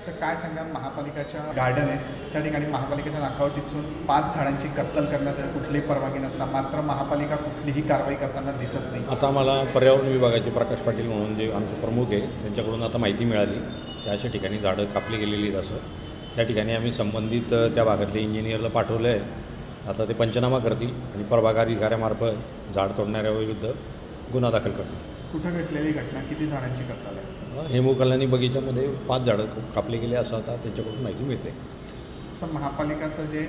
Sir काय सांगणार, महापालिकेच्या गार्डन आहे त्या ठिकाणी महापालिकेच्या नाकावर टिचून 5 झाडांची कत्तल करण्यात कुठलीही परवानगी नसता, मात्र महापालिका कुठलीही कारवाई करताना दिसत नाही. आता मला पर्यावरण विभागाचे प्रकाश पाटील म्हणून जे आमचे प्रमुख आहे त्यांच्याकडून आता माहिती मिळाली की अशा ठिकाणी झाडं कापली गेलेली आहेत. असं त्या ठिकाणी आम्ही संबंधित त्या भागातले इंजिनियरला पाठवलं आहे. आता ते पंचनामा करतील आणि प्रभाग अधिकाऱ्यामार्फत झाड तोडणाऱ्याविरुद्ध गुन्हा दाखल करतील. कुठं घडलेली घटना, किती झाडांची कत्तल आहे? हेमू कल्याणी बगीच्यामध्ये 5 झाडं कापले गेले असं आता त्यांच्याकडून माहिती मिळते. सर महापालिकाचं जे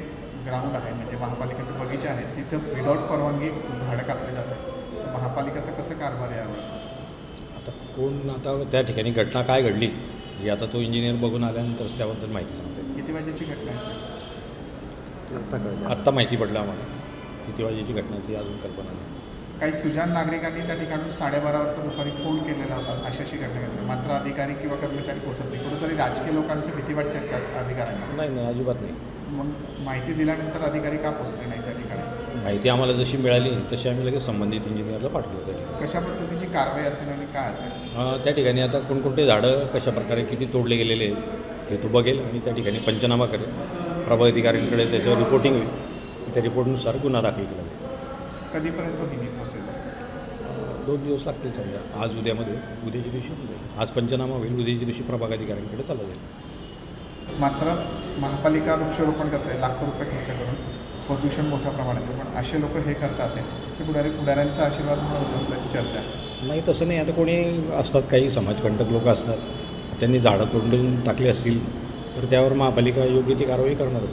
ग्राउंड आहे म्हणजे महापालिकेचे बगीचे आहेत तिथं विदाऊट परवानगी झाडं कापली जातात, तर महापालिकेचं कसं कारभार यावर? आता कोण आता त्या ठिकाणी घटना काय घडली ही आता तो इंजिनियर बघून आल्यानंतर त्याबद्दल माहिती सांगते. किती वाजेची घटना आहे सर? आत्ता माहिती पडलं आम्हाला किती वाजेची घटना ती अजून कल्पना नाही. काही सुजाण नागरिकांनी त्या ठिकाणी 12:30 वाजता दुपारी फोन केलेला होता अशी घटना घडली, मात्र अधिकारी किंवा कर्मचारी पोहोचत नाही. कुठेतरी राजकीय लोकांची भीती वाटते का अधिकाऱ्यांना? नाही अजिबात नाही. मग माहिती दिल्यानंतर अधिकारी का पोहोचले नाही त्या ठिकाणी? माहिती आम्हाला जशी मिळाली तशी आम्ही लगेच संबंधित इंजिनियरला पाठवलं त्या ठिकाणी. कशा पद्धतीची कारवाई असेल आणि काय असेल त्या ठिकाणी आता कोणकोणते झाडं कशा प्रकारे किती तोडले गेलेले आहेत हे तो बघेल आणि त्या ठिकाणी पंचनामा करेल. प्रभाग अधिकाऱ्यांकडे त्याच्यावर रिपोर्टिंग होईल. त्या रिपोर्टनुसार गुन्हा दाखल केला जाईल. कधीपर्यंत ही पोहोचेल? 2 दिवस लागतील समजा. आज उद्यामध्ये उद्याच्या दिवशी होऊन जाईल. आज पंचनामा होईल, उद्याच्या दिवशी प्रभाग अधिकाऱ्यांकडे चालू जाईल. मात्र महापालिका वृक्षारोपण करते लाखो रुपये खर्च करून, प्रदूषण मोठ्या प्रमाणात आहे, पण असे लोक हे करतात ते पुढाऱ्यांचा आशीर्वाद होत असल्याची चर्चा आहे. नाही तसं नाही. आता कोणी असतात काही समाजकंटक लोक असतात, त्यांनी झाडं तोडून टाकली असतील तर त्यावर महापालिका योग्य ती कारवाई करणारच.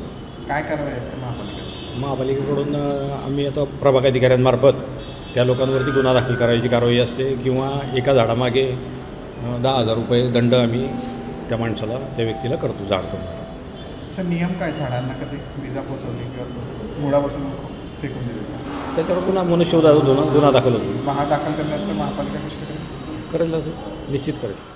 काय कारवाई असते महापालिकेची? महापालिकेकडून आम्ही आता प्रभाग अधिकाऱ्यांमार्फत त्या लोकांवरती गुन्हा दाखल करायची कारवाई असते किंवा एका झाडामागे 10,000 रुपये दंड आम्ही त्या माणसाला त्या व्यक्तीला करतो झाड तोडणारा. सर नियम काय, झाडांना कधी विजा पोचवली किंवा मुळापासून फेकून दिले त्याच्यावर पुन्हा मनुष्यवधाचा गुन्हा दाखल होतो. दाखल करण्याचं महापालिका कष्ट करेल करेल असं निश्चित करेल.